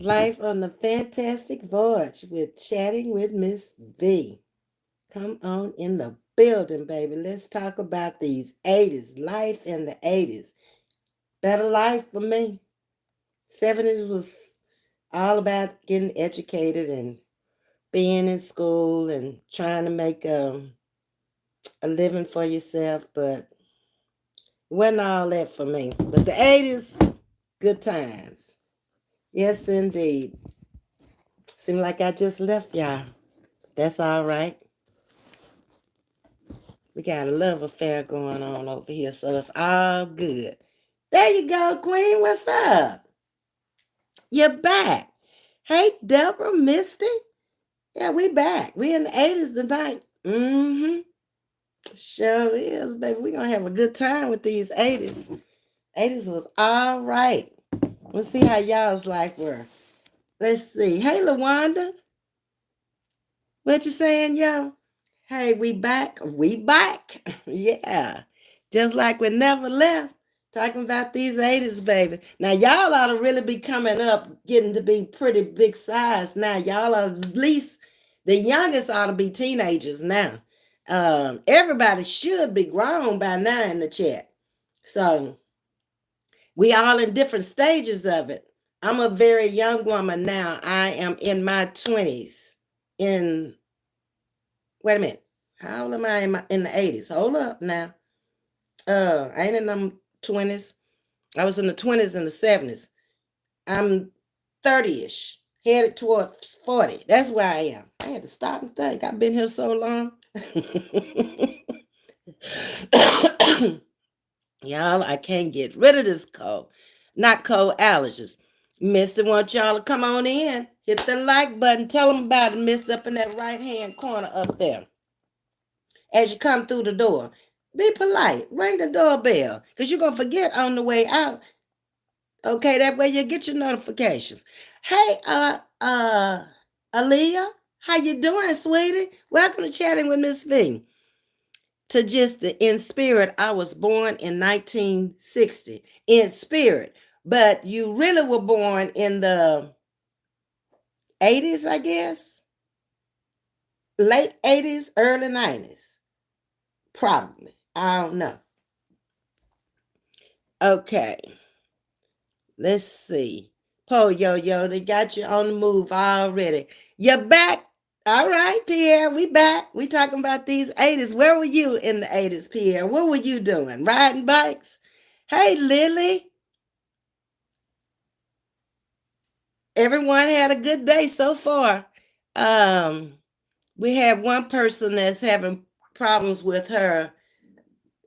Life on the Fantastic Voyage with Chatting with Miss V. Come on in the building, baby. Let's talk about these 80s, life in the 80s. Better life for me. 70s was all about getting educated and being in school and trying to make a living for yourself, but it wasn't all that for me. But the 80s, good times. Yes, indeed. Seemed like I just left y'all. That's all right. We got a love affair going on over here, so it's all good. There you go, Queen. What's up? You're back. Hey, Deborah, Misty. Yeah, we back. We in the 80s tonight. Mm-hmm. Sure is, baby. We're going to have a good time with these 80s. 80s was all right. Let's see how y'all's life were. Let's see. Hey, LaWanda. What you saying, yo? Hey, we back. We back. Yeah. Just like we never left. Talking about these 80s, baby. Now, y'all ought to really be coming up, getting to be pretty big size now. Y'all are at least, the youngest ought to be teenagers now. Everybody should be grown by now in the chat. So, we all in different stages of it. I'm a very young woman now. I am in my 20s. Wait a minute. How old am I in the 80s? Hold up now. I ain't in them 20s. I was in the 20s and the 70s. I'm 30-ish, headed towards 40. That's where I am. I had to stop and think. I've been here so long. Y'all, I can't get rid of this cold. Not cold, allergies. Mister want y'all to come on in. Hit the like button. Tell them about it, Miss, up in that right-hand corner up there. As you come through the door, be polite. Ring the doorbell, because you're going to forget on the way out. Okay, that way you get your notifications. Hey, Aaliyah, how you doing, sweetie? Welcome to Chatting with Ms. V. To just in spirit, I was born in 1960. In spirit. But you really were born in the 80s, I guess. Late 80s, early 90s. Probably. I don't know. Okay. Let's see. Po Yo, they got you on the move already. You're back. All right, Pierre, we back. We talking about these 80s. Where were you in the 80s, Pierre? What were you doing? Riding bikes? Hey, Lily. Everyone had a good day so far. We have one person that's having problems with her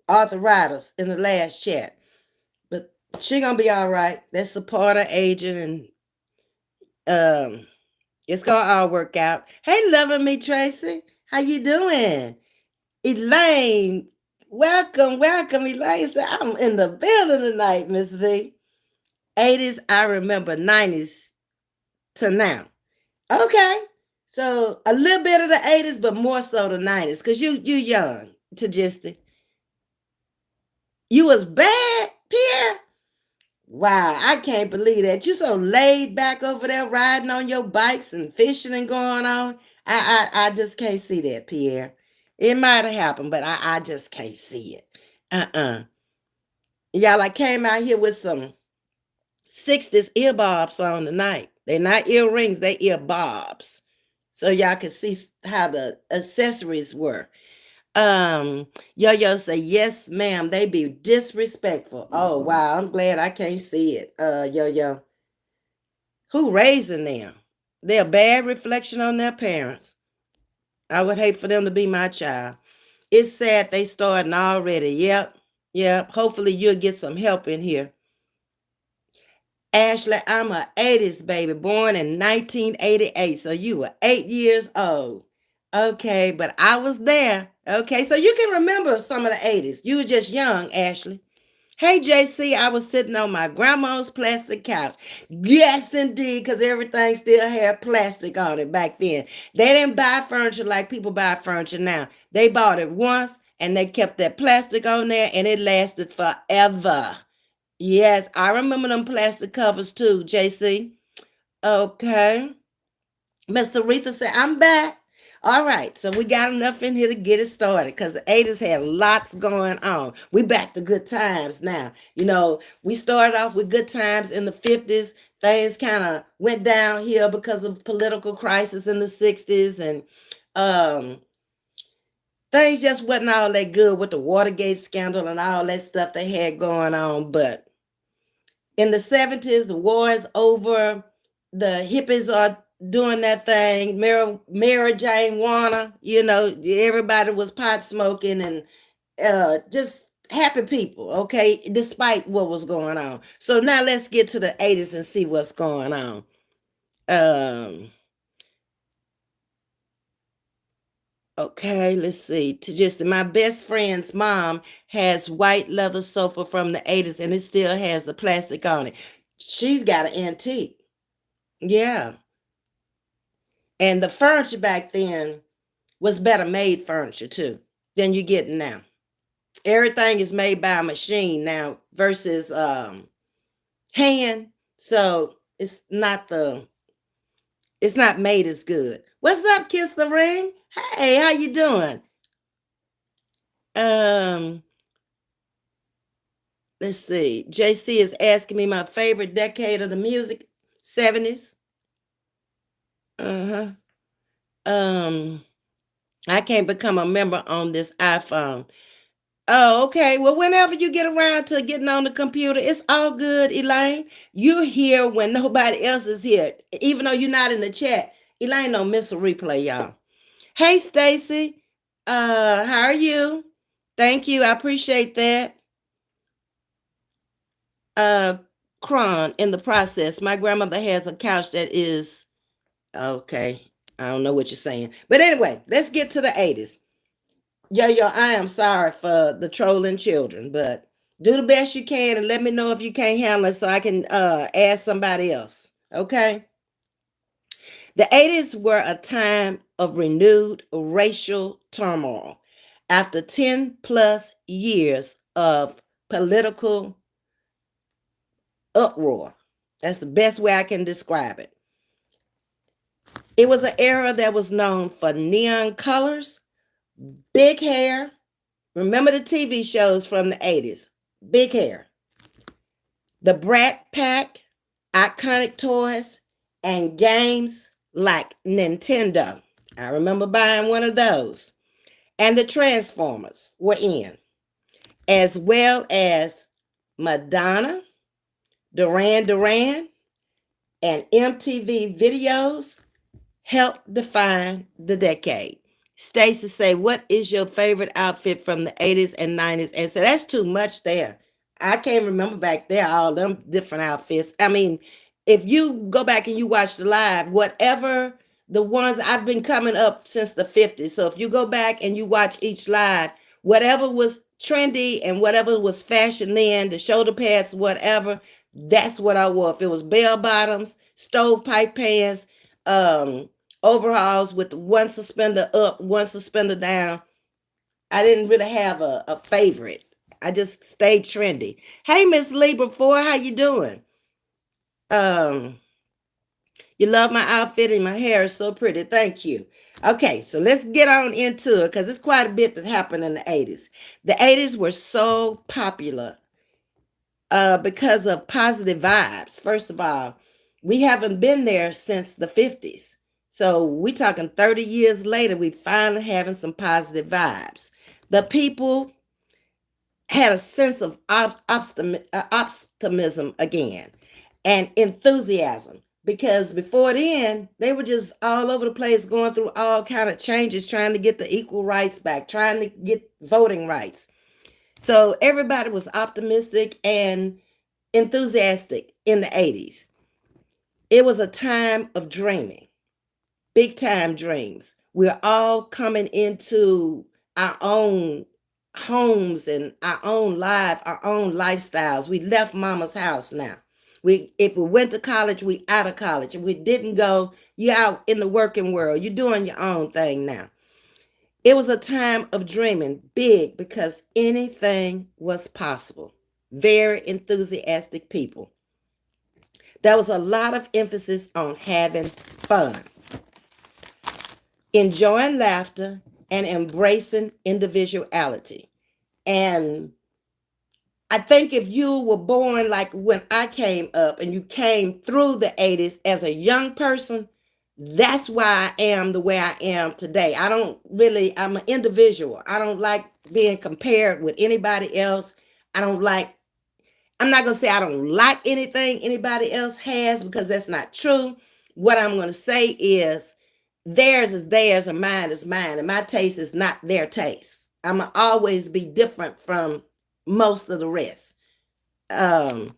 arthritis in the last chat. But she gonna be all right. That's a part of aging, and it's gonna all work out. Hey, loving me, Tracy. How you doing? Elaine, welcome. Elaine said, I'm in the building tonight, Miss V. 80s, I remember 90s to now. Okay. So a little bit of the 80s, but more so the 90s. Because you young to just you was bad, Pierre. Wow, I can't believe that. You so laid back over there riding on your bikes and fishing and going on. I just can't see that, Pierre. It might have happened, but I just can't see it. Y'all, I came out here with some 60s earbobs on tonight. They're not earrings, they earbobs. So y'all can see how the accessories were. Yo say, yes, ma'am. They be disrespectful. Oh wow, I'm glad I can't see it. Yo. Who raising them? They're a bad reflection on their parents. I would hate for them to be my child. It's sad they starting already. Yep. Hopefully you'll get some help in here. Ashley, I'm a 80s baby, born in 1988. So you were 8 years old. Okay, but I was there. Okay, so you can remember some of the 80s. You were just young, Ashley. Hey, JC, I was sitting on my grandma's plastic couch. Yes, indeed, because everything still had plastic on it back then. They didn't buy furniture like people buy furniture now. They bought it once and they kept that plastic on there and it lasted forever. Yes, I remember them plastic covers too, JC. Okay. Miss Aretha said, I'm back. All right, so we got enough in here to get it started because the 80's had lots going on. We back to good times now. You know, we started off with good times in the 50's. Things kind of went downhill because of political crisis in the 60's, and um, things just wasn't all that good with the Watergate scandal and all that stuff they had going on. But in the 70's, the war is over. The hippies are doing that thing. Mary Jane Warner, you know, everybody was pot smoking and just happy people, okay, despite what was going on. So now let's get to the 80's and see what's going on. Um, okay, let's see. To just my best friend's mom has white leather sofa from the 80's and it still has the plastic on it. She's got an antique. Yeah. And the furniture back then was better made furniture too than you get now. Everything is made by a machine now versus hand. So it's not made as good. What's up, Kiss the Ring? Hey, how you doing? Um, let's see. JC is asking me my favorite decade of the music, 70's. Uh-huh. Um, I can't become a member on this iPhone. Oh, okay. Well, whenever you get around to getting on the computer, it's all good, Elaine. You're here when nobody else is here. Even though you're not in the chat, Elaine don't miss a replay, y'all. Hey, Stacy. How are you? Thank you. I appreciate that. Uh, Kron, in the process, my grandmother has a couch that is okay. I don't know what you're saying. But anyway, let's get to the 80's. Yo, I am sorry for the trolling children, but do the best you can and let me know if you can't handle it so I can ask somebody else. Okay? The 80's were a time of renewed racial turmoil after 10 plus years of political uproar. That's the best way I can describe it. It was an era that was known for neon colors, big hair. Remember the TV shows from the 80's? Big hair. The Brat Pack, iconic toys, and games like Nintendo. I remember buying one of those. And the Transformers were in, as well as Madonna, Duran Duran, and MTV videos helped define the decade. Stacy say, what is your favorite outfit from the 80's and 90's? And so that's too much there. I can't remember back there all them different outfits. I mean, if you go back and you watch the live, whatever the ones I've been coming up since the 50s. So if you go back and you watch each live, whatever was trendy and whatever was fashion then, the shoulder pads, whatever, that's what I wore. If it was bell bottoms, stovepipe pants, overalls with one suspender up, one suspender down. I didn't really have a favorite. I just stayed trendy. Hey, Miss Libra 4, how you doing? Um, you love my outfit and my hair is so pretty. Thank you. Okay, so let's get on into it because it's quite a bit that happened in the 80's. The 80's were so popular because of positive vibes. First of all, we haven't been there since the 50's. So we're talking 30 years later, we finally having some positive vibes. The people had a sense of optimism again and enthusiasm because before then they were just all over the place going through all kind of changes, trying to get the equal rights back, trying to get voting rights. So everybody was optimistic and enthusiastic in the 80's. It was a time of dreaming, big time dreams. We're all coming into our own homes and our own life, our own lifestyles. We left mama's house now. If we went to college, we out of college. If we didn't go, you out in the working world. You're doing your own thing now. It was a time of dreaming big because anything was possible. Very enthusiastic people. There was a lot of emphasis on having fun, enjoying laughter, and embracing individuality. And I think if you were born like when I came up and you came through the 80s as a young person, that's why I am the way I am today. I'm an individual. I don't like being compared with anybody else. I don't like, I'm not going to say I don't like anything anybody else has because that's not true. What I'm going to say is theirs and mine is mine. And my taste is not their taste. I'm going to always be different from most of the rest. um,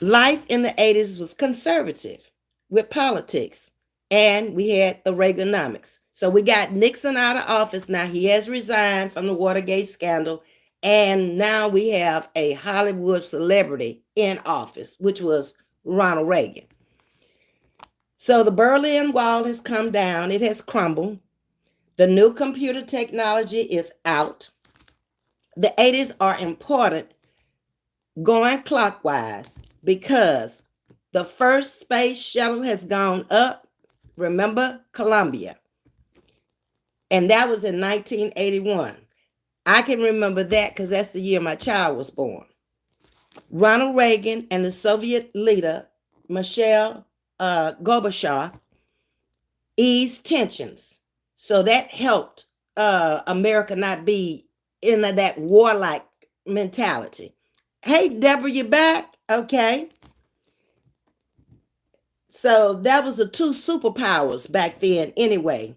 Life in the 80s was conservative with politics, and we had the Reaganomics. So we got Nixon out of office now. He has resigned from the Watergate scandal, and now we have a Hollywood celebrity in office, which was Ronald Reagan. So the Berlin Wall has come down, it has crumbled. The new computer technology is out. The 80s are important going clockwise because the first space shuttle has gone up. Remember Columbia? And that was in 1981. I can remember that because that's the year my child was born. Ronald Reagan and the Soviet leader, Mikhail Gorbachev, eased tensions. So that helped America not be in that warlike mentality. Hey, Deborah, you back? Okay. So that was the two superpowers back then anyway.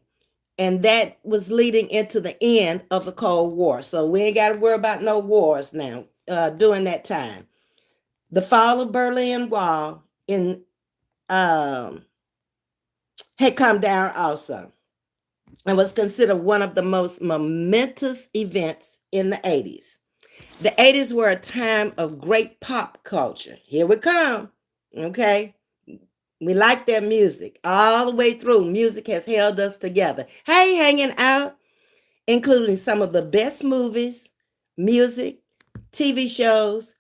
And that was leading into the end of the Cold War. So we ain't got to worry about no wars now during that time. The fall of Berlin Wall had come down also and was considered one of the most momentous events in the 80s. The 80s were a time of great pop culture. Here we come. Okay. We like their music all the way through. Music has held us together. Hey, hanging out, including some of the best movies, music, TV shows,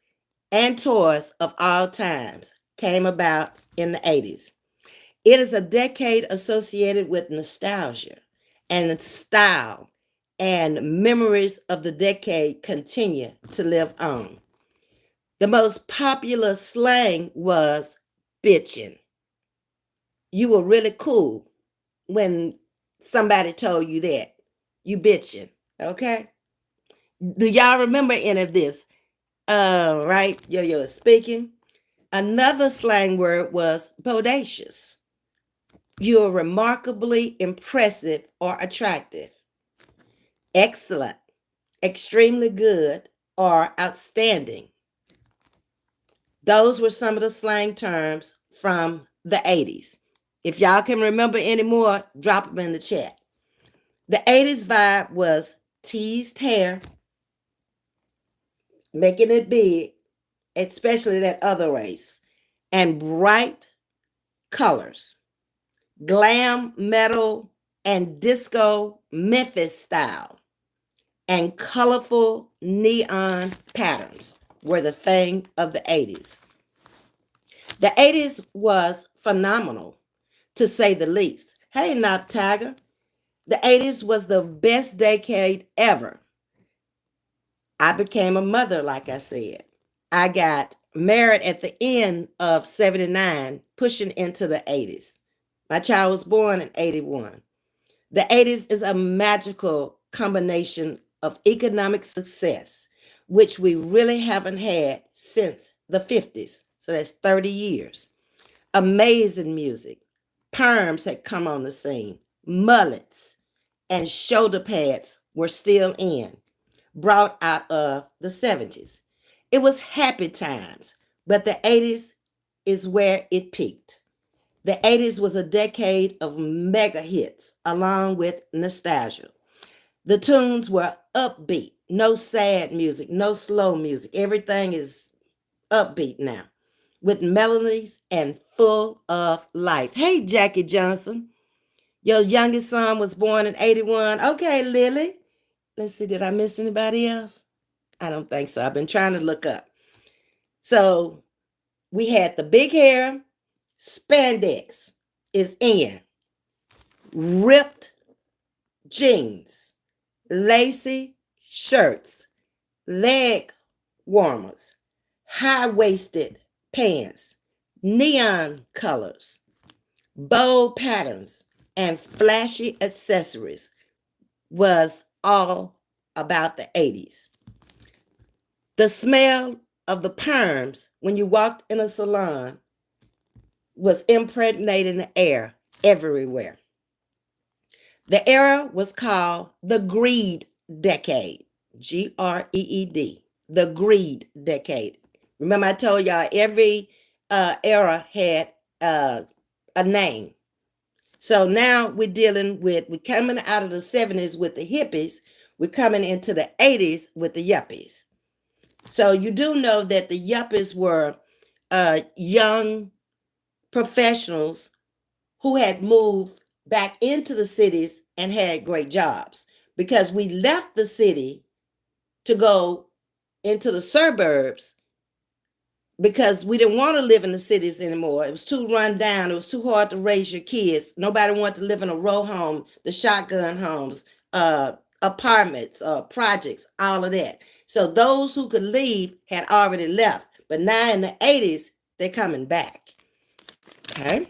and toys of all times came about in the 80s. It is a decade associated with nostalgia and style, and memories of the decade continue to live on. The most popular slang was bitching. You were really cool when somebody told you that. You bitching, okay? Do y'all remember any of this? Right? Yo is speaking. Another slang word was bodacious. You are remarkably impressive or attractive. Excellent, extremely good, or outstanding. Those were some of the slang terms from the 80s. If y'all can remember any more, drop them in the chat. The 80s vibe was teased hair, making it big, especially that other race, and bright colors, glam metal and disco Memphis style, and colorful neon patterns were the thing of the 80s. The 80s was phenomenal, to say the least. Hey, Knob Tiger, the 80s was the best decade ever. I became a mother, like I said. I got married at the end of 79, pushing into the 80s. My child was born in 81. The 80s is a magical combination of economic success, which we really haven't had since the 50s. So that's 30 years. Amazing music. Perms had come on the scene. Mullets and shoulder pads were still in, brought out of the 70s. It was happy times, but the 80s is where it peaked. The 80s was a decade of mega hits along with nostalgia. The tunes were upbeat, no sad music, no slow music. Everything is upbeat now with melodies and full of life. Hey, Jackie Johnson, your youngest son was born in 81. Okay, Lily. Let's see, did I miss anybody else? I don't think so. I've been trying to look up. So we had the big hair, spandex is in, ripped jeans, lacy shirts, leg warmers, high-waisted pants, neon colors, bold patterns, and flashy accessories was all about the 80s. The smell of the perms when you walked in a salon was impregnated in the air everywhere. The era was called the Greed Decade, Greed, the Greed Decade. Remember I told y'all every era had a name. So now we're coming out of the 70s with the hippies, we're coming into the 80s with the yuppies. So you do know that the yuppies were young professionals who had moved back into the cities and had great jobs, because we left the city to go into the suburbs because we didn't want to live in the cities anymore. It was too run down. It was too hard to raise your kids. Nobody wanted to live in a row home, the shotgun homes, apartments, projects, all of that. So those who could leave had already left. But now in the 80s, they're coming back. Okay.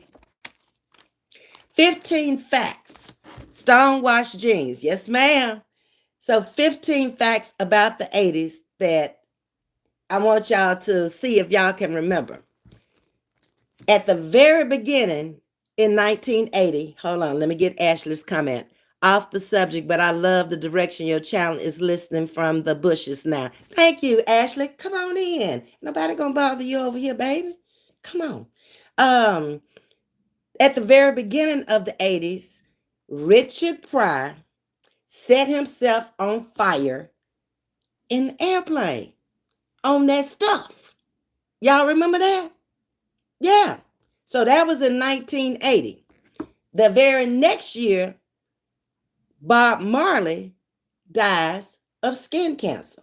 15 facts. Stonewashed jeans. Yes, ma'am. So 15 facts about the 80s that I want y'all to see if y'all can remember. At the very beginning in 1980, hold on, let me get Ashley's comment. Off the subject, but I love the direction your channel is listening from the bushes now. Thank you, Ashley. Come on in. Nobody gonna bother you over here, baby. Come on. At the very beginning of the 80s, Richard Pryor set himself on fire in an airplane on that stuff. Y'all remember that? Yeah. So that was in 1980. The very next year, Bob Marley dies of skin cancer.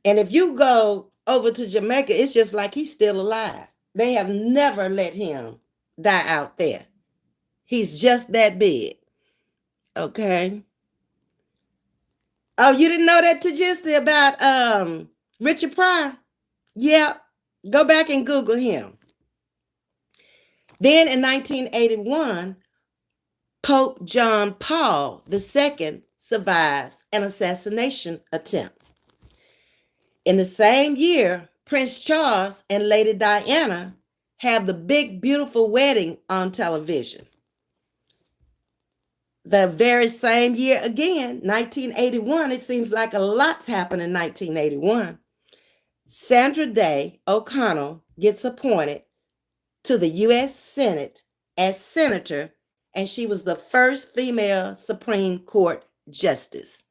And if you go over to Jamaica, it's just like he's still alive. They have never let him die out there. He's just that big. Okay. Oh, you didn't know that, Tajista, about Richard Pryor? Yeah. Go back and Google him. Then in 1981, Pope John Paul II survives an assassination attempt. In the same year, Prince Charles and Lady Diana have the big, beautiful wedding on television. The very same year again, 1981, it seems like a lot's happened in 1981. Sandra Day O'Connell gets appointed to the U.S. Senate as senator, and she was the first female Supreme Court justice.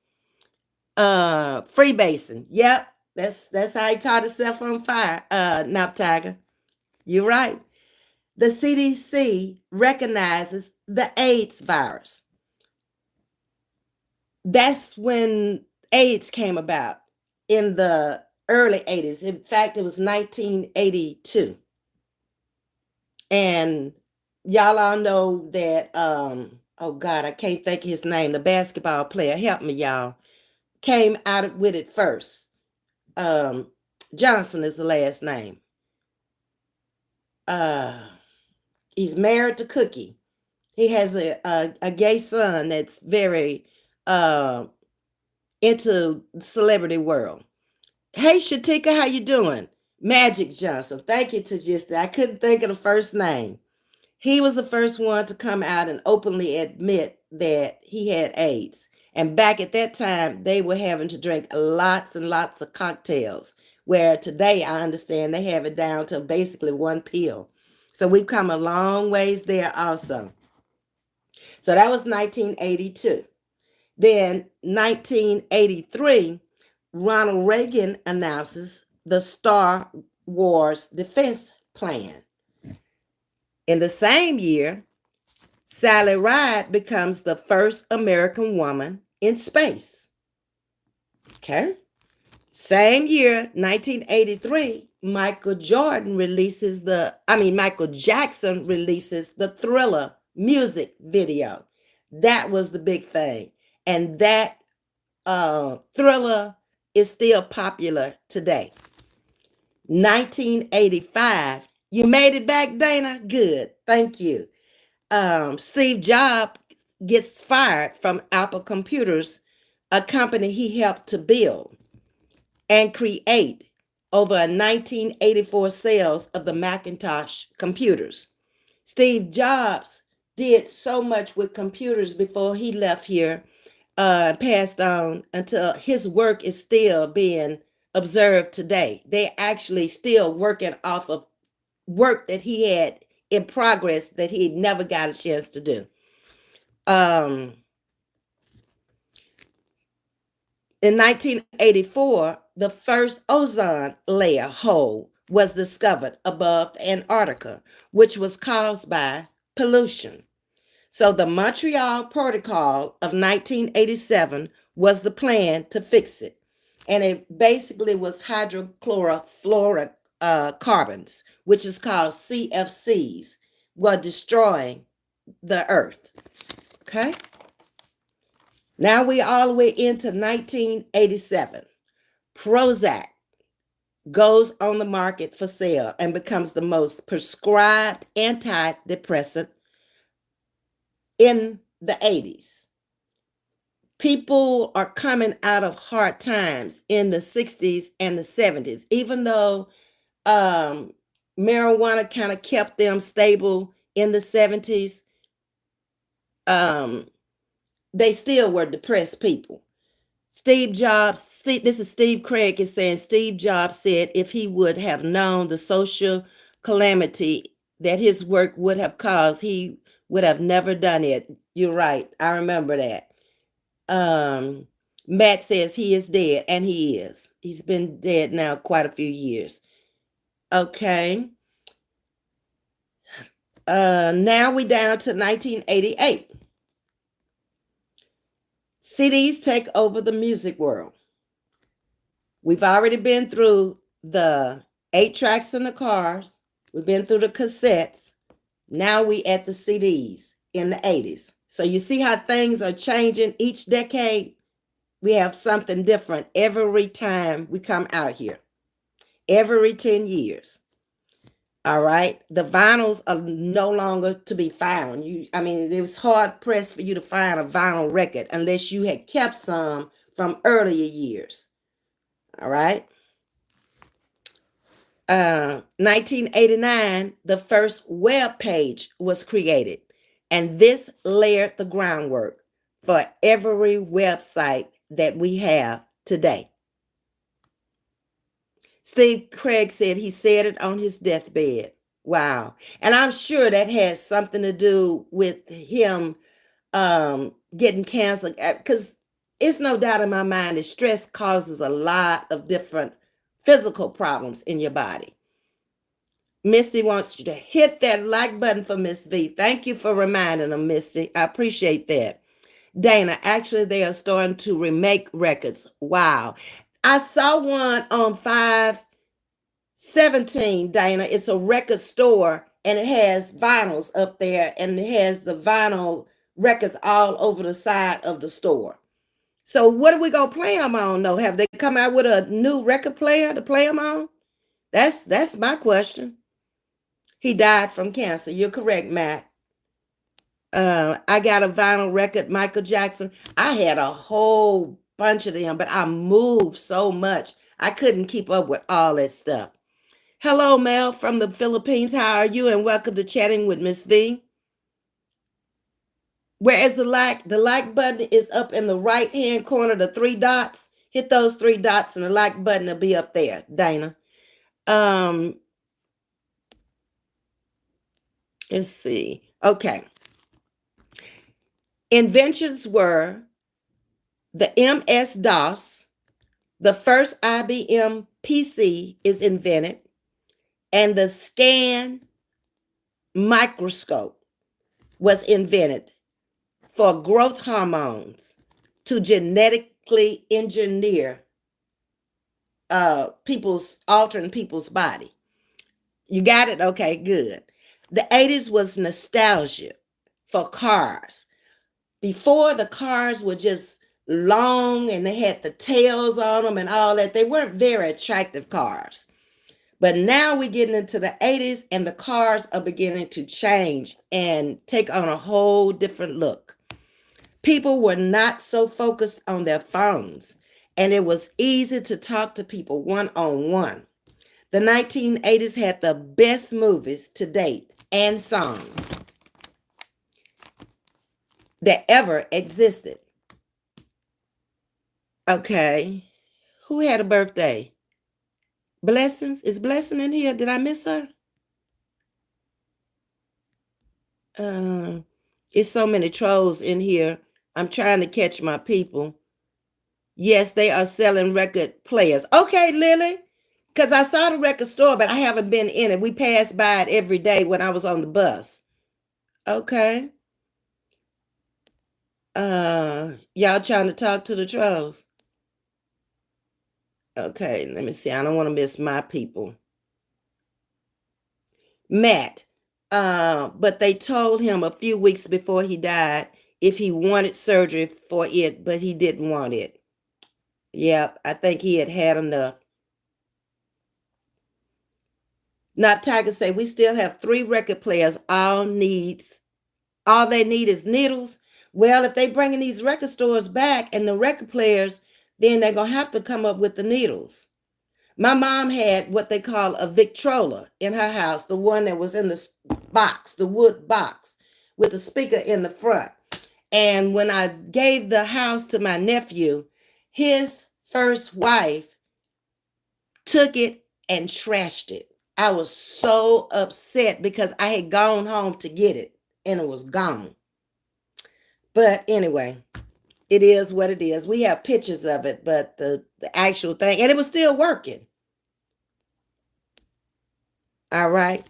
Freebasing. Yep, that's how he caught himself on fire. Now, Tiger, you're right. The CDC recognizes the AIDS virus. That's when AIDS came about in the early 80s. In fact, it was 1982. And y'all all know that, oh God, I can't think of his name. The basketball player, help me, y'all, came out with it first. Johnson is the last name. He's married to Cookie. He has a gay son that's very into the celebrity world. Hey, Shatika, how you doing? Magic Johnson. Thank you, Tajista. I couldn't think of the first name. He was the first one to come out and openly admit that he had AIDS. And back at that time, they were having to drink lots and lots of cocktails, where today I understand they have it down to basically one pill. So we've come a long ways there also. So that was 1982. Then 1983, Ronald Reagan announces the Star Wars defense plan. In the same year, Sally Ride becomes the first American woman in space. Okay. Same year, 1983, Michael Jackson releases the Thriller music video. That was the big thing. And that Thriller is still popular today. 1985. You made it back, Dana? Good. Thank you. Steve Jobs gets fired from Apple Computers, a company he helped to build and create over 1984 sales of the Macintosh computers. Steve Jobs did so much with computers before he left here, passed on, until his work is still being observed today. They're actually still working off of work that he had in progress that he never got a chance to do. In 1984, the first ozone layer hole was discovered above Antarctica, which was caused by pollution. So the Montreal Protocol of 1987 was the plan to fix it. And it basically was hydrochlorofluorocarbons, which is called CFCs, were destroying the earth. Okay? Now we all the way into 1987. Prozac goes on the market for sale and becomes the most prescribed antidepressant in the 80s. People are coming out of hard times in the 60s and the 70s, even though marijuana kind of kept them stable in the 70s. They still were depressed people. Steve Jobs, this is Steve Craig is saying, Steve Jobs said if he would have known the social calamity that his work would have caused, he would have never done it. You're right. I remember that. Matt says he is dead, and he is. He's been dead now quite a few years. Okay. Now we down to 1988. CDs take over the music world. We've already been through the 8 tracks in the cars. We've been through the cassettes. Now we at the CDs in the 80s. So you see how things are changing each decade? We have something different every time we come out here. Every 10 years. All right. The vinyls are no longer to be found. It was hard pressed for you to find a vinyl record unless you had kept some from earlier years. All right. 1989, the first web page was created, and this layered the groundwork for every website that we have today. Steve Craig said he said it on his deathbed. Wow. And I'm sure that has something to do with him getting cancer, because it's no doubt in my mind that stress causes a lot of different physical problems in your body. Misty wants you to hit that like button for Ms.V. Thank you for reminding them, Misty. I appreciate that. Dana, actually, they are starting to remake records. Wow. I saw one on 517, Dana. It's a record store, and it has vinyls up there, and it has the vinyl records all over the side of the store. So what are we going to play them on, though? Have they come out with a new record player to play them on? That's my question. He died from cancer. You're correct, Matt. I got a vinyl record, Michael Jackson. I had a whole bunch of them, but I moved so much. I couldn't keep up with all that stuff. Hello, Mel from the Philippines. How are you? And welcome to Chatting with Ms.V. Where is the like? The like button is up in the right-hand corner, the 3 dots. Hit those 3 dots and the like button will be up there, Dana. Let's see. Okay. Inventions were the MS-DOS, the first IBM PC is invented, and the scan microscope was invented for growth hormones to genetically engineer people's altering people's body. You got it? Okay, good. The 80s was nostalgia for cars. Before, the cars were just long and they had the tails on them and all that. They weren't very attractive cars. But now we're getting into the 80s and the cars are beginning to change and take on a whole different look. People were not so focused on their phones, and it was easy to talk to people one on one. The 1980s had the best movies to date and songs that ever existed. Okay. Who had a birthday? Blessings? Is Blessing in here? Did I miss her? It's so many trolls in here. I'm trying to catch my people. Yes, they are selling record players. Okay, Lily. Because I saw the record store, but I haven't been in it. We passed by it every day when I was on the bus. Okay. Y'all trying to talk to the trolls? Okay, let me see. I don't want to miss my people. Matt. But they told him a few weeks before he died if he wanted surgery for it, but he didn't want it. Yep, I think he had had enough. Not Tiger say we still have 3 record players. All they need is needles. Well, if they bringing these record stores back and the record players, then they're gonna have to come up with the needles. My mom had what they call a Victrola in her house, the one that was in the box, the wood box, with the speaker in the front. And when I gave the house to my nephew, his first wife took it and trashed it. I was so upset because I had gone home to get it and it was gone. But anyway, it is what it is. We have pictures of it, but the actual thing, and it was still working. All right.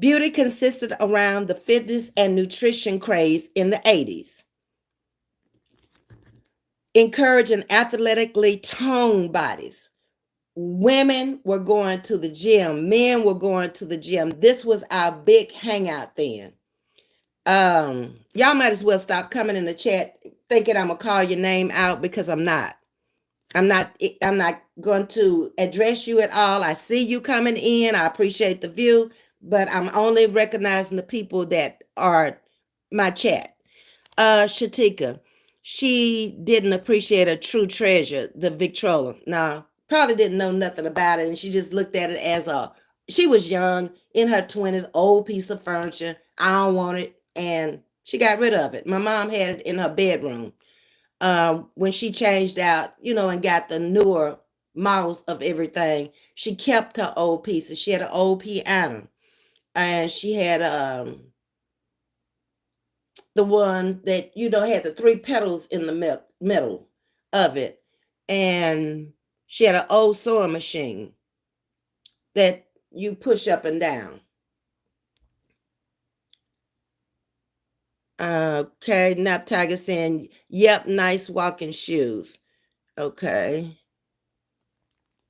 Beauty consisted around the fitness and nutrition craze in the 80s. Encouraging athletically toned bodies. Women were going to the gym. Men were going to the gym. This was our big hangout then. Y'all might as well stop coming in the chat thinking I'm gonna call your name out because I'm not. I'm not going to address you at all. I see you coming in. I appreciate the view, but I'm only recognizing the people that are my chat. Shatika, she didn't appreciate a true treasure, the Victrola. No, probably didn't know nothing about it, and she just looked at it as she was young, in her 20s, old piece of furniture. I don't want it, and she got rid of it. My mom had it in her bedroom. When she changed out, and got the newer models of everything, she kept her old pieces. She had an old piano, and she had the one that had the 3 pedals in the middle of it, and she had an old sewing machine that you push up and down. Okay, Nap Tiger saying, yep, nice walking shoes. Okay.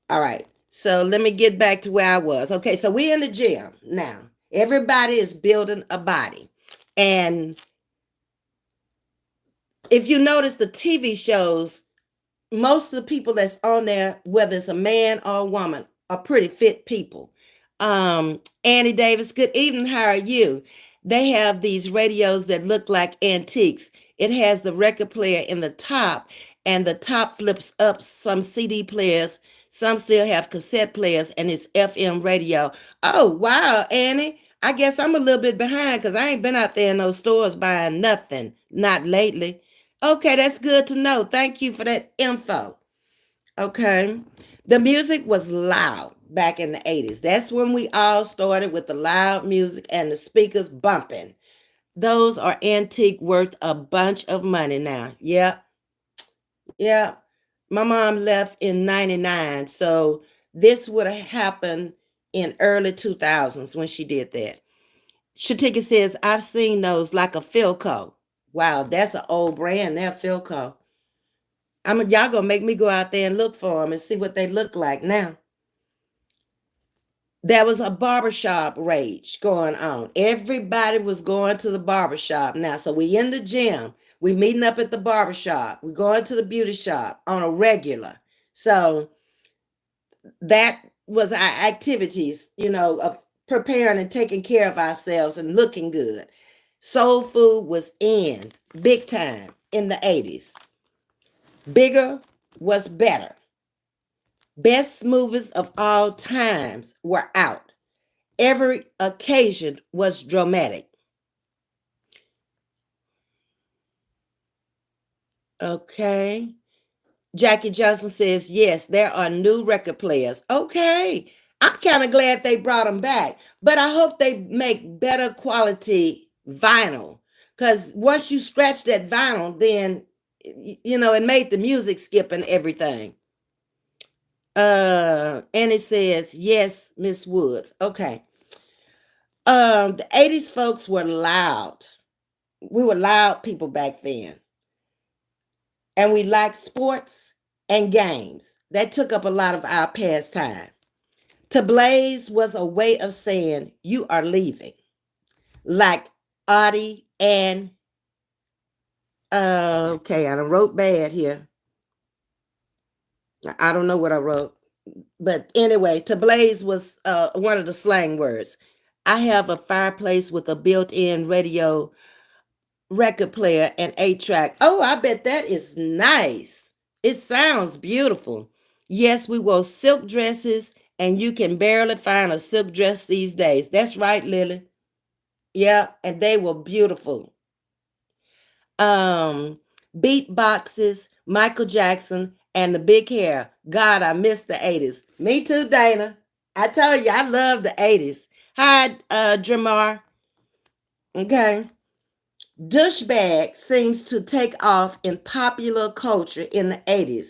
All right. So let me get back to where I was. Okay, so we're in the gym now. Everybody is building a body. And if you notice the TV shows, most of the people that's on there, whether it's a man or a woman, are pretty fit people. Annie Davis, good evening. How are you? They have these radios that look like antiques. It has the record player in the top, and the top flips up. Some CD players, some still have cassette players, and it's FM radio. Oh, wow, Annie. I guess I'm a little bit behind because I ain't been out there in those stores buying nothing. Not lately. Okay, that's good to know. Thank you for that info. Okay. The music was loud back in the 80s. That's when we all started with the loud music and the speakers bumping. Those are antique worth a bunch of money now. Yep. Yep. My mom left in 99. So this would have happened in early 2000s when she did that. Shatika says, I've seen those like a Philco. Wow, that's an old brand there, Philco. Y'all gonna make me go out there and look for them and see what they look like now. There was a barbershop rage going on. Everybody was going to the barbershop now. So we in the gym. We meeting up at the barbershop. We going to the beauty shop on a regular. So that was our activities, of preparing and taking care of ourselves and looking good. Soul food was in big time in the 80s. Bigger was better. Best movies of all times were out. Every occasion was dramatic. Okay. Jackie Johnson says, yes, there are new record players. Okay. I'm kind of glad they brought them back, but I hope they make better quality vinyl. Because once you scratch that vinyl, then, it made the music skip and everything. And it says, yes, Miss Woods. Okay. The 80s folks were loud. We were loud people back then. And we liked sports and games. That took up a lot of our pastime. To blaze was a way of saying you are leaving. Like Audie and okay, I done wrote bad here. I don't know what I wrote. But anyway, to blaze was one of the slang words. I have a fireplace with a built-in radio record player and 8-track. Oh, I bet that is nice. It sounds beautiful. Yes, we wore silk dresses, and you can barely find a silk dress these days. That's right, Lily. Yeah, and they were beautiful. Beat boxes, Michael Jackson, and the big hair. God, I miss the 80s. Me too, Dana. I told you, I love the 80s. Hi, Dramar. Okay. Douchebag seems to take off in popular culture in the 80s.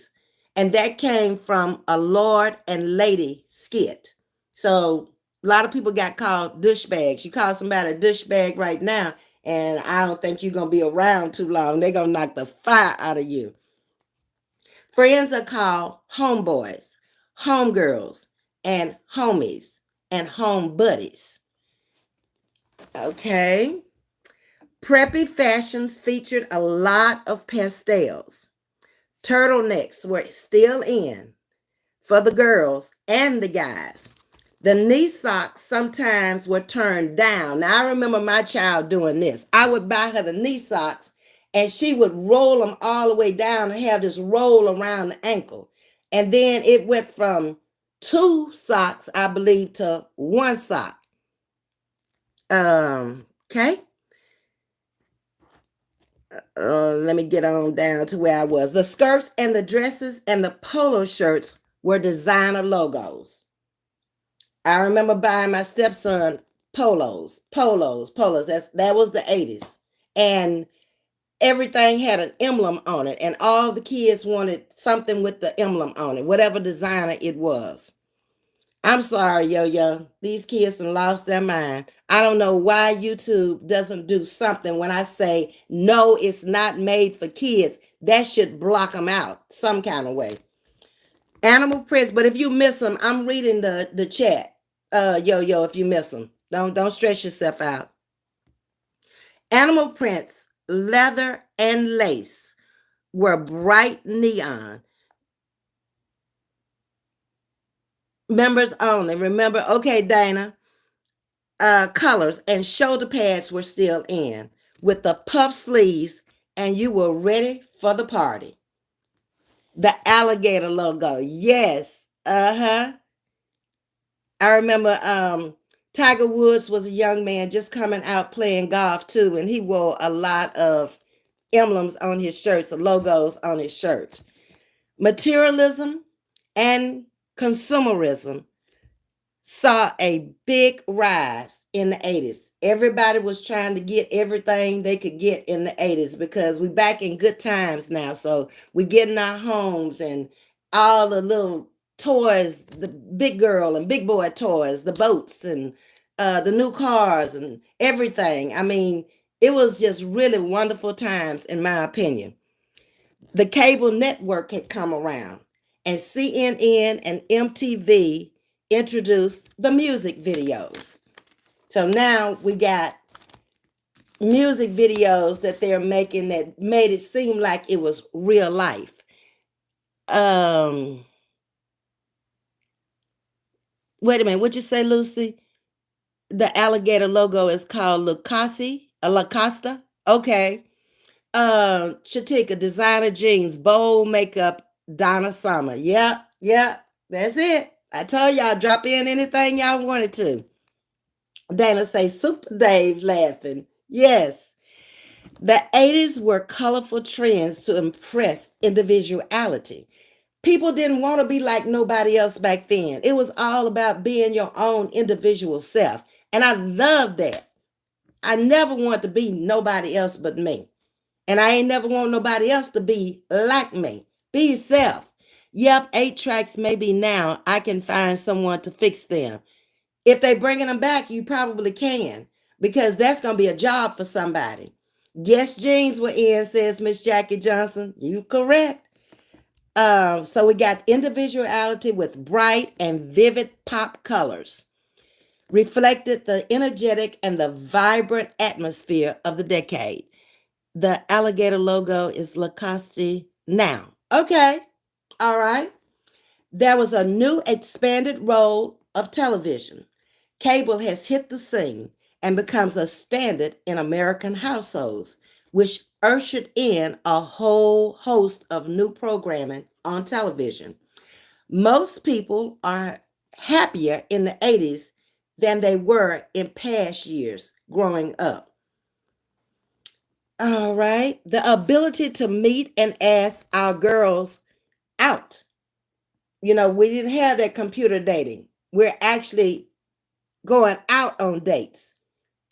And that came from a Lord and Lady skit. So a lot of people got called douchebags. You call somebody a douchebag right now, and I don't think you're going to be around too long. They're going to knock the fire out of you. Friends are called homeboys, homegirls, and homies, and home buddies. Okay. Preppy fashions featured a lot of pastels. Turtlenecks were still in for the girls and the guys. The knee socks sometimes were turned down. Now, I remember my child doing this. I would buy her the knee socks, and she would roll them all the way down and have this roll around the ankle. And then it went from 2 socks, I believe, to 1 sock. Okay. Let me get on down to where I was. The skirts and the dresses and the polo shirts were designer logos. I remember buying my stepson polos. That was the 80s. And everything had an emblem on it. And all the kids wanted something with the emblem on it, whatever designer it was. I'm sorry, Yo-Yo. These kids have lost their mind. I don't know why YouTube doesn't do something when I say, no, it's not made for kids. That should block them out some kind of way. Animal prints, but if you miss them, I'm reading the chat. Yo-Yo, if you miss them. Don't stress yourself out. Animal prints, leather and lace were bright neon. Members only. Remember, okay, Dana. Colors and shoulder pads were still in with the puff sleeves, and you were ready for the party. The alligator logo. Yes. I remember Tiger Woods was a young man just coming out playing golf too, and he wore a lot of emblems on his shirts, the logos on his shirt. Materialism and consumerism saw a big rise in the 80s. Everybody was trying to get everything they could get in the 80s because we back in good times now. So we getting our homes and all the little toys, the big girl and big boy toys, the boats and the new cars and everything. I mean, it was just really wonderful times in my opinion. The cable network had come around, and CNN and MTV introduced the music videos. So now we got music videos that they're making that made it seem like it was real life. Um, Wait a minute, what'd you say, Lucy? The alligator logo is called La Costa. Okay. Shatika, designer jeans, bold makeup, Donna Summer. Yep, yep, that's it. I told y'all, drop in anything y'all wanted to. Dana say, Super Dave laughing. Yes. The 80s were colorful trends to impress individuality. People didn't want to be like nobody else back then. It was all about being your own individual self. And I love that. I never want to be nobody else but me. And I ain't never want nobody else to be like me. Be yourself. Yep, 8 tracks maybe now I can find someone to fix them. If they bringing them back, you probably can, because that's going to be a job for somebody. Guess jeans were in, says Miss Jackie Johnson. You correct. So we got individuality with bright and vivid pop colors, reflected the energetic and the vibrant atmosphere of the decade. The alligator logo is Lacoste now. Okay, all right. There was a new expanded role of television. Cable has hit the scene and becomes a standard in American households, which ushered in a whole host of new programming on television. Most people are happier in the 80s than they were in past years growing up. All right. The ability to meet and ask our girls out. We didn't have that computer dating. We're actually going out on dates.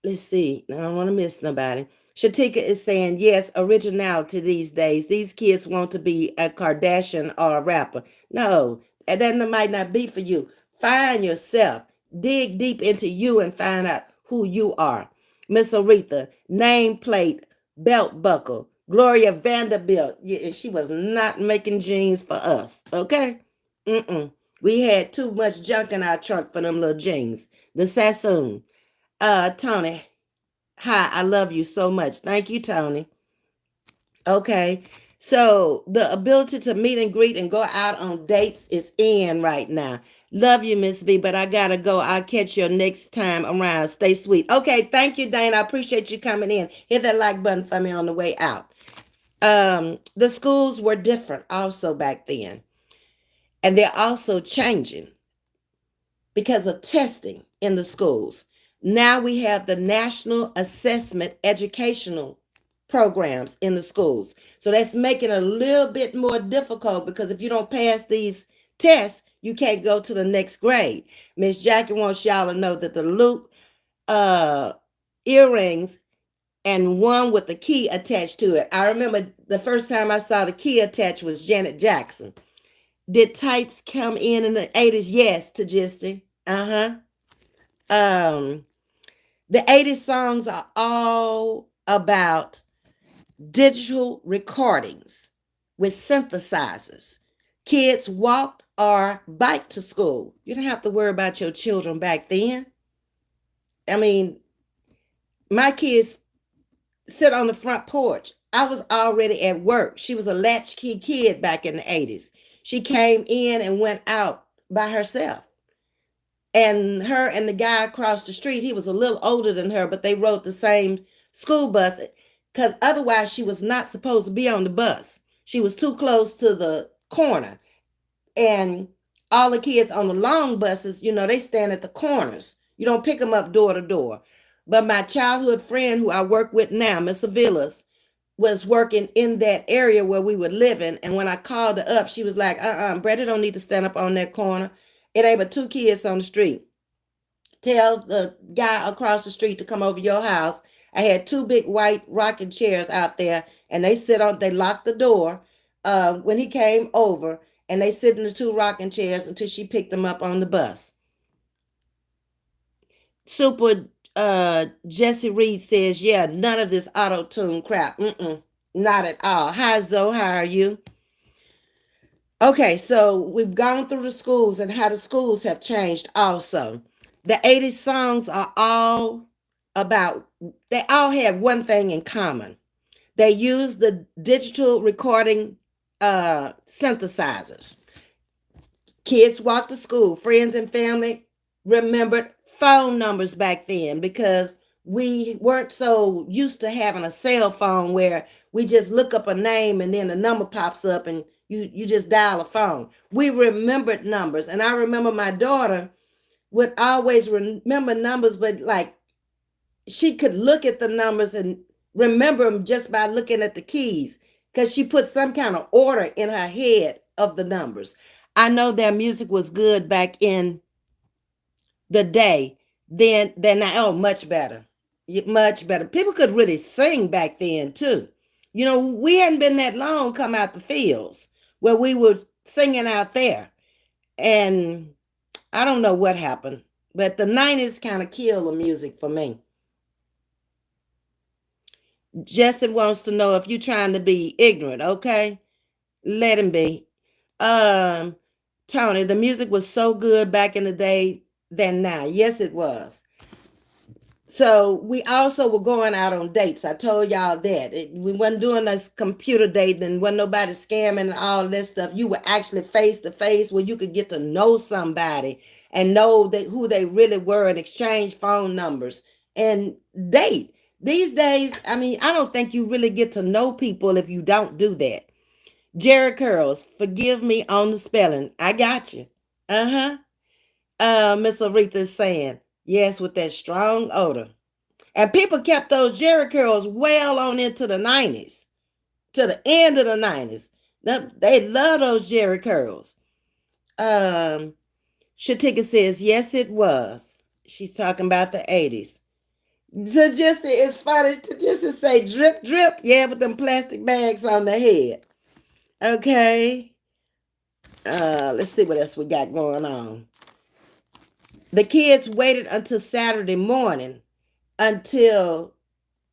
Let's see. I don't want to miss nobody. Shatika is saying, yes, originality these days. These kids want to be a Kardashian or a rapper. No, that might not be for you. Find yourself. Dig deep into you and find out who you are. Miss Aretha, nameplate, belt buckle. Gloria Vanderbilt. Yeah, she was not making jeans for us. Okay? We had too much junk in our trunk for them little jeans. The Sassoon. Tony, hi, I love you so much. Thank you, Tony. Okay. So the ability to meet and greet and go out on dates is in right now. Love you, Ms.V, but I gotta go. I'll catch you next time around. Stay sweet. Okay, thank you, Dana. I appreciate you coming in. Hit that like button for me on the way out. The schools were different also back then. And they're also changing because of testing in the schools. Now we have the National Assessment Educational programs in the schools. So that's making it a little bit more difficult, because if you don't pass these tests, you can't go to the next grade. Miss Jackie wants y'all to know that the loop earrings and one with the key attached to it. I remember the first time I saw the key attached was Janet Jackson. Did tights come in the 80s? Yes, Tajisti. The 80s songs are all about digital recordings with synthesizers. Kids walked or biked to school. You didn't have to worry about your children back then. I mean, my kids sit on the front porch. I was already at work. She was a latchkey kid back in the 80s. She came in and went out by herself. And her and the guy across the street, he was a little older than her, but they rode the same school bus, because otherwise she was not supposed to be on the bus. She was too close to the corner. And all the kids on the long buses, they stand at the corners. You don't pick them up door to door. But my childhood friend who I work with now, Ms.V, was working in that area where we were living. And when I called her up, she was like, Brenda don't need to stand up on that corner. It ain't but 2 kids on the street. Tell the guy across the street to come over your house. I had 2 big white rocking chairs out there, and they locked the door when he came over, and they sit in the 2 rocking chairs until she picked them up on the bus. Super Jesse Reed says, yeah, none of this auto-tune crap. Not at all. Hi, Zoe. How are you? Okay, so we've gone through the schools and how the schools have changed also. The 80s songs are all about, they all have one thing in common. They use the digital recording synthesizers. Kids walked to school, friends and family remembered phone numbers back then because we weren't so used to having a cell phone where we just look up a name and then a number pops up and you just dial a phone. We remembered numbers. And I remember my daughter would always remember numbers, but like she could look at the numbers and remember them just by looking at the keys because she put some kind of order in her head of the numbers. I know their music was good back in the day. Then now, oh, much better. Much better. People could really sing back then too. You know, we hadn't been that long come out the fields where we were singing out there. And I don't know what happened, but the 90s kind of killed the music for me. Jesse wants to know if you're trying to be ignorant, okay? Let him be. Um, Tony, the music was so good back in the day than now. Yes, it was. So we also were going out on dates. I told y'all that. We wasn't doing this computer date and wasn't nobody scamming and all this stuff. You were actually face to face where you could get to know somebody and know who they really were and exchange phone numbers and date. These days, I mean, I don't think you really get to know people if you don't do that. Jerry Curls, forgive me on the spelling. I got you. Uh-huh. Miss Aretha is saying, yes, with that strong odor. And people kept those Jerry curls well on into the 90s, to the end of the 90s. They love those Jerry curls. Shatika says, yes, it was. She's talking about the 80s. So just it's funny to just to say drip, drip. Yeah, with them plastic bags on the head. Okay. Let's see what else we got going on. The kids waited until Saturday morning until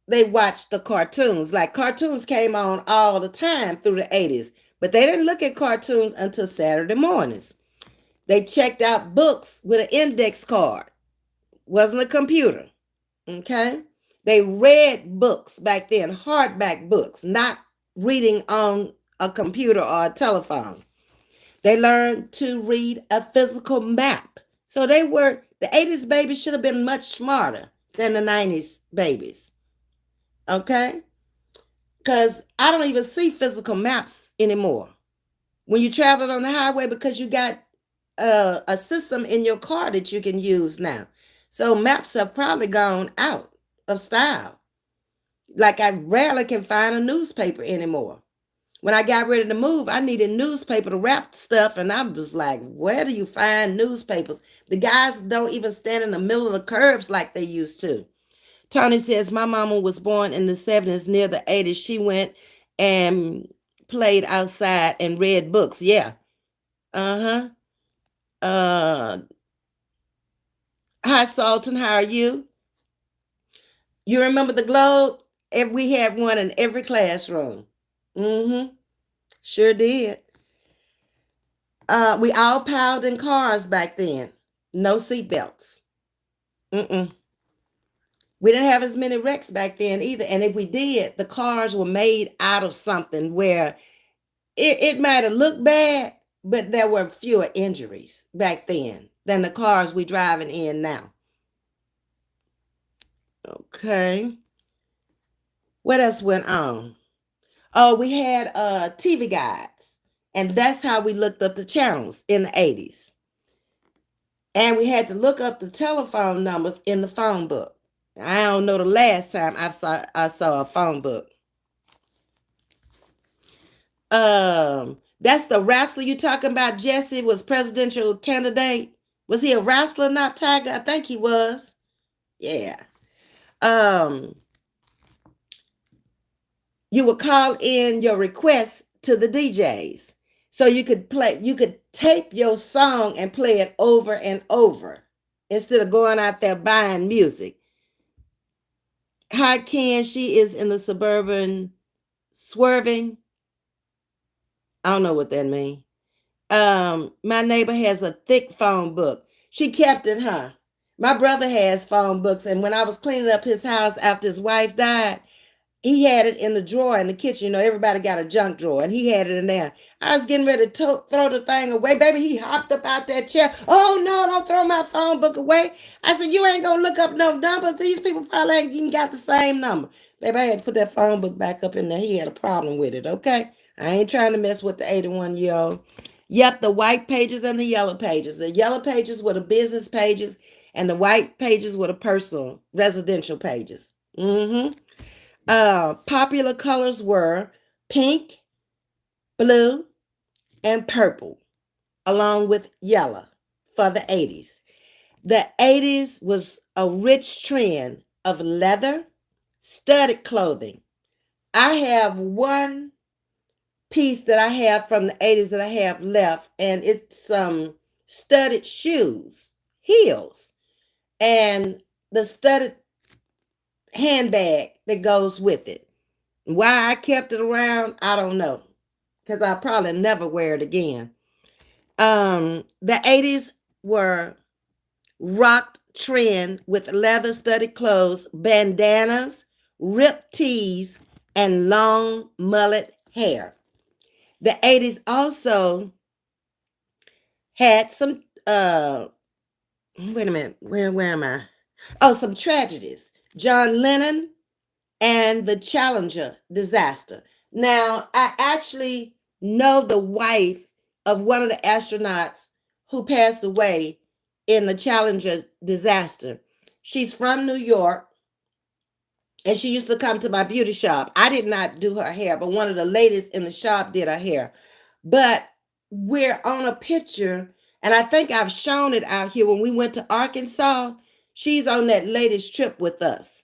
they watched the cartoons. Like cartoons came on all the time through the 80s, but they didn't look at cartoons until Saturday mornings. They checked out books with an index card. Wasn't a computer. Okay? They read books back then, hardback books, not reading on a computer or a telephone. They learned to read a physical map. So the 80s babies should have been much smarter than the 90s babies. Okay? Because I don't even see physical maps anymore. When you travel on the highway, because you got a system in your car that you can use now. So maps have probably gone out of style. Like I rarely can find a newspaper anymore. When I got ready to move, I needed newspaper to wrap stuff, and I was like, where do you find newspapers? The guys don't even stand in the middle of the curbs like they used to. Tony says, my mama was born in the 70s, near the 80s. She went and played outside and read books. Yeah. Uh-huh. Hi, Sultan. How are you? You remember the globe? We had one in every classroom. Mm-hmm. Sure did. We all piled in cars back then. No seatbelts. Mm-mm. We didn't have as many wrecks back then either. And if we did, the cars were made out of something where it might have looked bad, but there were fewer injuries back then than the cars we driving in now. Okay. What else went on? Oh, we had TV guides. And that's how we looked up the channels in the 80s. And we had to look up the telephone numbers in the phone book. I don't know the last time I saw a phone book. That's the wrestler you talking about, Jesse, was presidential candidate. Was he a wrestler, not Tiger? I think he was. Yeah. You would call in your requests to the DJs. So you could tape your song and play it over and over instead of going out there buying music. Hi, Ken. She is in the suburban swerving. I don't know what that means. My neighbor has a thick phone book. She kept it, huh? My brother has phone books, and when I was cleaning up his house after his wife died, he had it in the drawer in the kitchen. You know, everybody got a junk drawer, and he had it in there. I was getting ready to throw the thing away. Baby, he hopped up out that chair. Oh, no, don't throw my phone book away. I said, you ain't going to look up no numbers. These people probably ain't even got the same number. Baby, I had to put that phone book back up in there. He had a problem with it, okay? I ain't trying to mess with the 81-year-old. Yep, the white pages and the yellow pages. The yellow pages were the business pages, and the white pages were the personal, residential pages. Popular colors were pink, blue, and purple, along with yellow for the 80s. The 80s was a rich trend of leather, studded clothing. I have one piece that I have from the 80s that I have left, and it's some studded shoes, heels, and the studded handbag that goes with it. Why I kept it around, I don't know, because I'll probably never wear it again. The 80s were rocked trend with leather studded clothes, bandanas, ripped tees, and long mullet hair. The 80s also had some wait a minute, where am I? Oh, some tragedies. John Lennon and the Challenger disaster. Now, I actually know the wife of one of the astronauts who passed away in the Challenger disaster. She's from New York, and she used to come to my beauty shop. I did not do her hair, but one of the ladies in the shop did her hair. But we're on a picture, and I think I've shown it out here when we went to Arkansas. She's on that latest trip with us.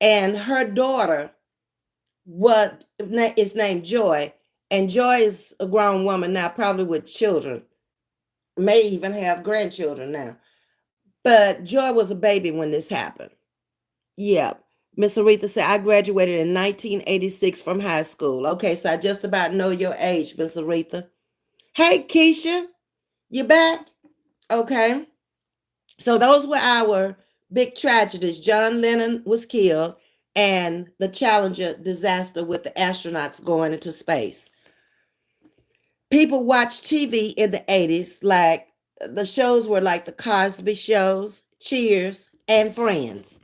And her daughter is named Joy. And Joy is a grown woman now, probably with children, may even have grandchildren now. But Joy was a baby when this happened. Yeah. Miss Aretha said, I graduated in 1986 from high school. Okay, so I just about know your age, Miss Aretha. Hey, Keisha, you back? Okay. So those were our big tragedies. John Lennon was killed, and the Challenger disaster with the astronauts going into space. People watched TV in the 80s, like the shows were like the Cosby shows, Cheers, and Friends.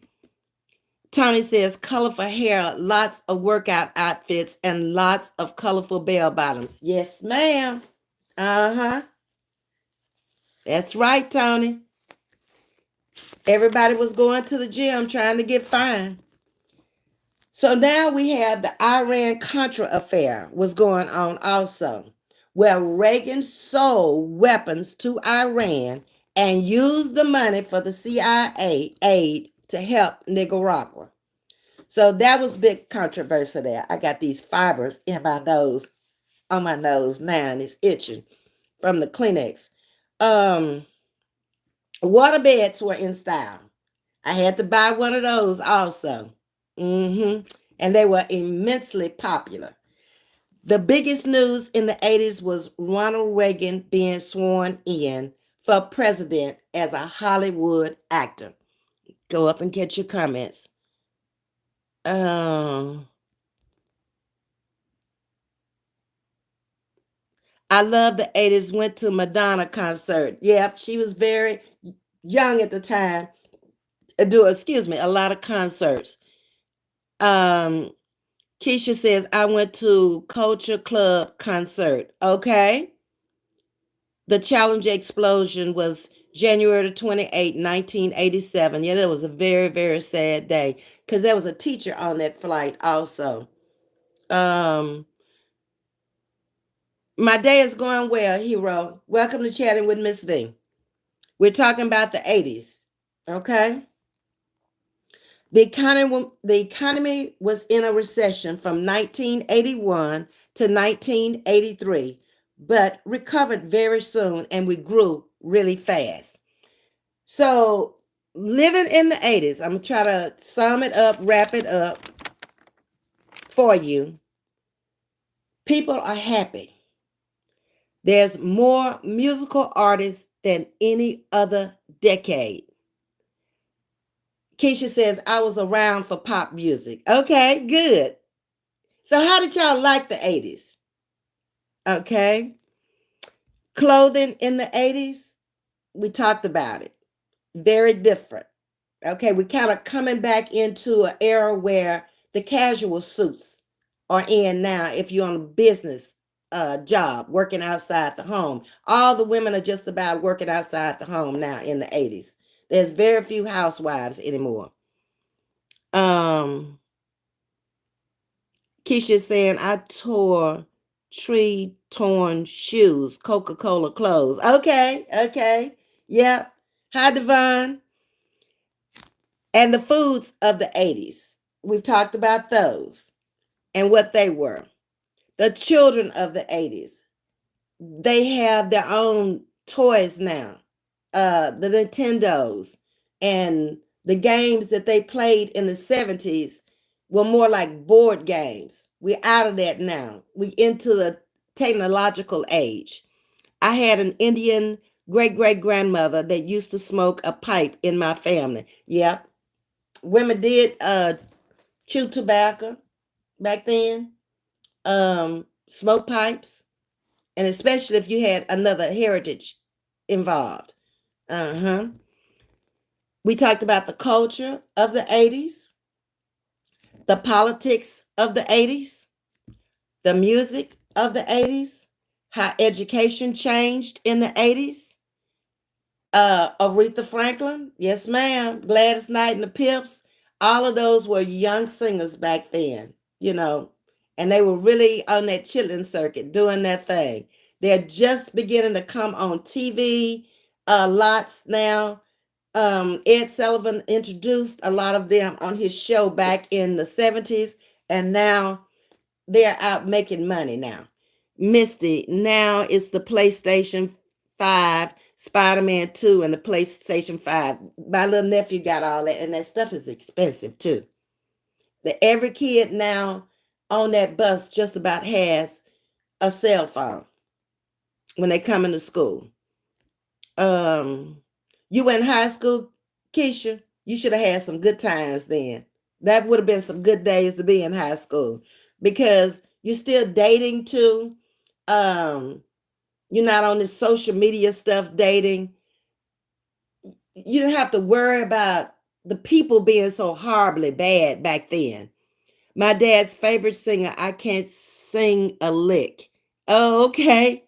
Tony says colorful hair, lots of workout outfits, and lots of colorful bell bottoms. Yes, ma'am. Uh-huh. That's right, Tony. Everybody was going to the gym trying to get fine. So now we have the Iran-Contra affair was going on also, where Reagan sold weapons to Iran and used the money for the CIA aid to help Nicaragua. So that was big controversy there. I got these fibers in my nose, on my nose now, and it's itching from the Kleenex. Water beds were in style. I had to buy one of those also. And they were immensely popular. The biggest news in the 80s was Ronald Reagan being sworn in for president as a Hollywood actor. Go up and get your comments. I love the 80s, went to Madonna concert. Yep, she was very young at the time. A lot of concerts. Keisha says, I went to Culture Club concert. Okay. The Challenger explosion was January 28, 1987. Yeah, that was a very, very sad day because there was a teacher on that flight also. My day is going well, hero. Welcome to Chatting with Ms.V. We're talking about the 80s. Okay. The economy was in a recession from 1981 to 1983, but recovered very soon, and we grew really fast. So living in the 80s, I'm going to try to sum it up, wrap it up for you. People are happy. There's more musical artists than any other decade. Keisha says, I was around for pop music. Okay, good. So how did y'all like the 80s? Okay. Clothing in the 80s, we talked about it. Very different. Okay, we kind of coming back into an era where the casual suits are in now. If you're on a business job, working outside the home, all the women are just about working outside the home now in the 80s. There's very few housewives anymore. Keisha's saying, I tore tree torn shoes, Coca-Cola clothes. Okay. Yep. Hi, Devon. And the foods of the 80s. We've talked about those and what they were. The children of the 80s. They have their own toys now. The Nintendos and the games that they played in the 70s were more like board games. We're out of that now. We into the technological age. I had an Indian great grandmother that used to smoke a pipe in my family. Yep. Women did chew tobacco back then, smoke pipes, and especially if you had another heritage involved. We talked about the culture of the 80s, the politics of the 80s, the music of the 80s, how education changed in the 80s. Aretha Franklin, yes, ma'am. Gladys Knight and the Pips, all of those were young singers back then, and they were really on that children's circuit doing their thing. They're just beginning to come on TV lots now. Ed Sullivan introduced a lot of them on his show back in the 70s, and now they're out making money now. Misty, now it's the PlayStation 5, Spider-Man 2, and the PlayStation 5. My little nephew got all that, and that stuff is expensive too. Every kid now on that bus just about has a cell phone when they come into school. You went in high school, Keisha, you should have had some good times then. That would have been some good days to be in high school because you're still dating too. You're not on this social media stuff dating. You didn't have to worry about the people being so horribly bad back then. My dad's favorite singer, I can't sing a lick. Oh, okay.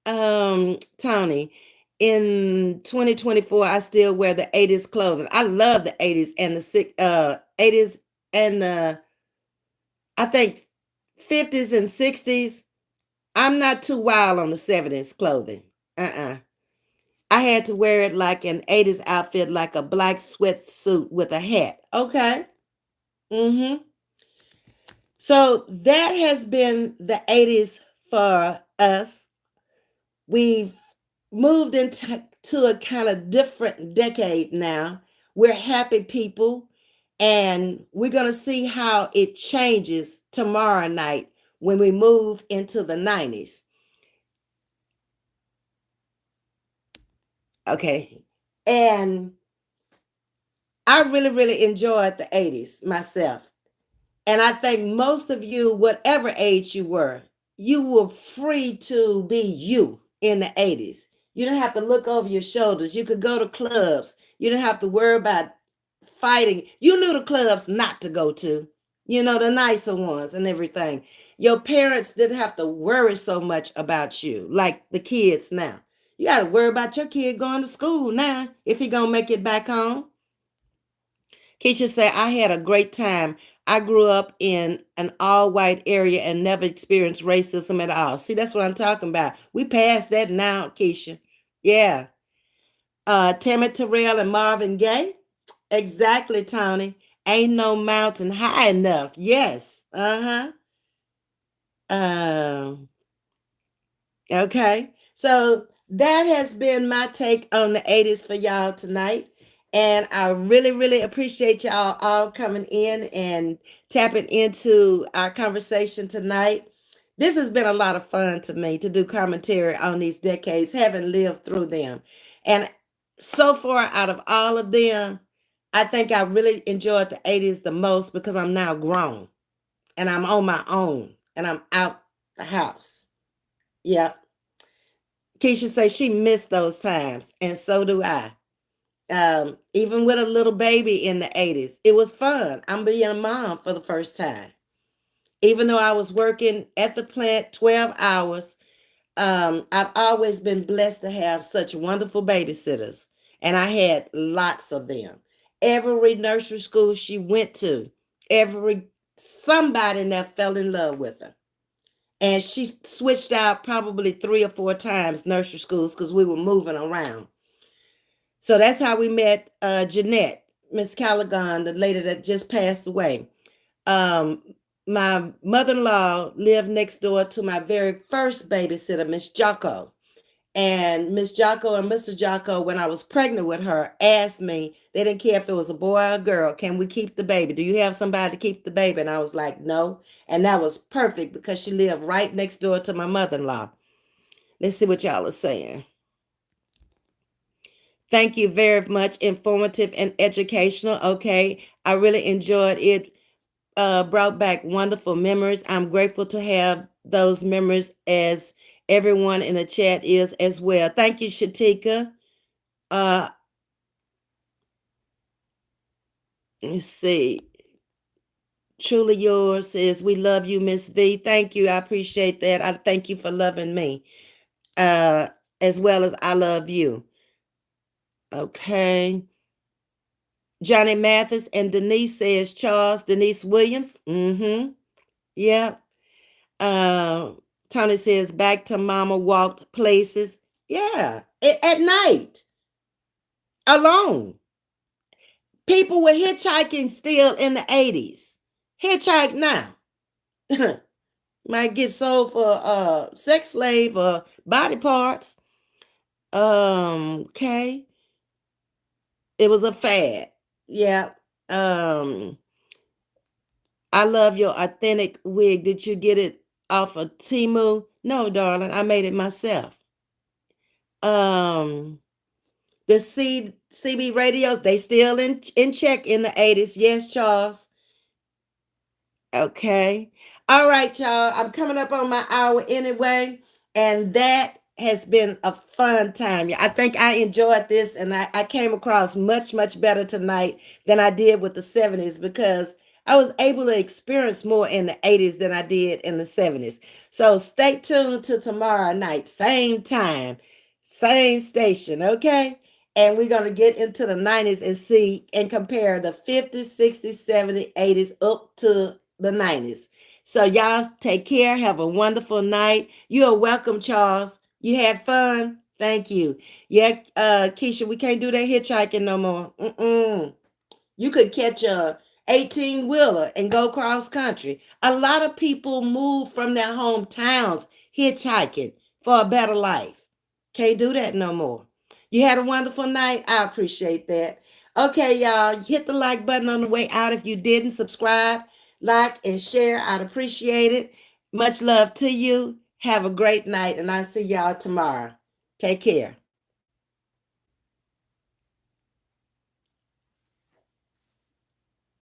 Tony, in 2024, I still wear the 80s clothing. I love the 80s and the 80s and the, I think, 50s and 60s. I'm not too wild on the 70s clothing. I had to wear it like an 80s outfit, like a black sweatsuit with a hat. Okay. So that has been the 80s for us. We've moved into a kind of different decade now. We're happy people, and we're going to see how it changes tomorrow night when we move into the 90s. Okay. And I really enjoyed the 80s myself. And I think most of you, whatever age you were free to be you in the 80s. You didn't have to look over your shoulders. You could go to clubs. You didn't have to worry about fighting. You knew the clubs not to go to, the nicer ones and everything. Your parents didn't have to worry so much about you like the kids now. You got to worry about your kid going to school now if he going to make it back home. Keisha said, I had a great time. I grew up in an all-white area and never experienced racism at all. See, that's what I'm talking about. We passed that now, Keisha. Yeah. Tammy Terrell and Marvin Gaye. Exactly, Tony. Ain't no mountain high enough. Yes. Okay. So that has been my take on the 80s for y'all tonight. And I really appreciate y'all all coming in and tapping into our conversation tonight. This has been a lot of fun to me to do commentary on these decades, having lived through them. And so far, out of all of them, I think I really enjoyed the 80s the most because I'm now grown and I'm on my own and I'm out the house. Yep. Keisha say she missed those times, and so do I. Even with a little baby in the 80s, it was fun. I'm being a mom for the first time. Even though I was working at the plant 12 hours, I've always been blessed to have such wonderful babysitters, and I had lots of them. Every nursery school she went to, every somebody in there fell in love with her. And she switched out probably 3 or 4 times nursery schools because we were moving around. So that's how we met Jeanette, Miss Callaghan, the lady that just passed away. Um, my mother-in-law lived next door to my very first babysitter, Miss Jocko. And Miss Jocko and Mr. Jocko, when I was pregnant with her, asked me, they didn't care if it was a boy or a girl, can we keep the baby? Do you have somebody to keep the baby? And I was like, no. And that was perfect because she lived right next door to my mother-in-law. Let's see what y'all are saying. Thank you very much. Informative and educational. Okay. I really enjoyed it. Brought back wonderful memories. I'm grateful to have those memories as everyone in the chat is as well. Thank you, Shatika. Let's see. Truly yours is we love you, Ms.V. Thank you. I appreciate that. I thank you for loving me as well as I love you. Okay. Johnny Mathis and Denise says Charles, Denise Williams. Mm-hmm. Yeah. Tony says back to mama walked places. Yeah. At night. Alone. People were hitchhiking still in the 80s. Hitchhike now. Might get sold for sex slave or body parts. Okay. It was a fad. Yeah. I love your authentic wig. Did you get it off of Temu? No, darling. I made it myself. The CB radios, they still in check in the 80s. Yes, Charles. Okay. All right, y'all. I'm coming up on my hour anyway. And that has been a fun time. I think I enjoyed this and I came across much, much better tonight than I did with the 70s because I was able to experience more in the 80s than I did in the 70s. So stay tuned to tomorrow night, same time, same station, okay? And we're going to get into the 90s and see and compare the 50s, 60s, 70s, 80s up to the 90s. So y'all take care. Have a wonderful night. You are welcome, Charles. You had fun. Thank you. Yeah, Keisha, we can't do that hitchhiking no more. You could catch a 18-wheeler and go cross country. A lot of people move from their hometowns hitchhiking for a better life. Can't do that no more. You had a wonderful night. I appreciate that. Okay, y'all, hit the like button on the way out if you didn't. Subscribe, like, and share. I'd appreciate it. Much love to you. Have a great night, and I'll see y'all tomorrow. Take care.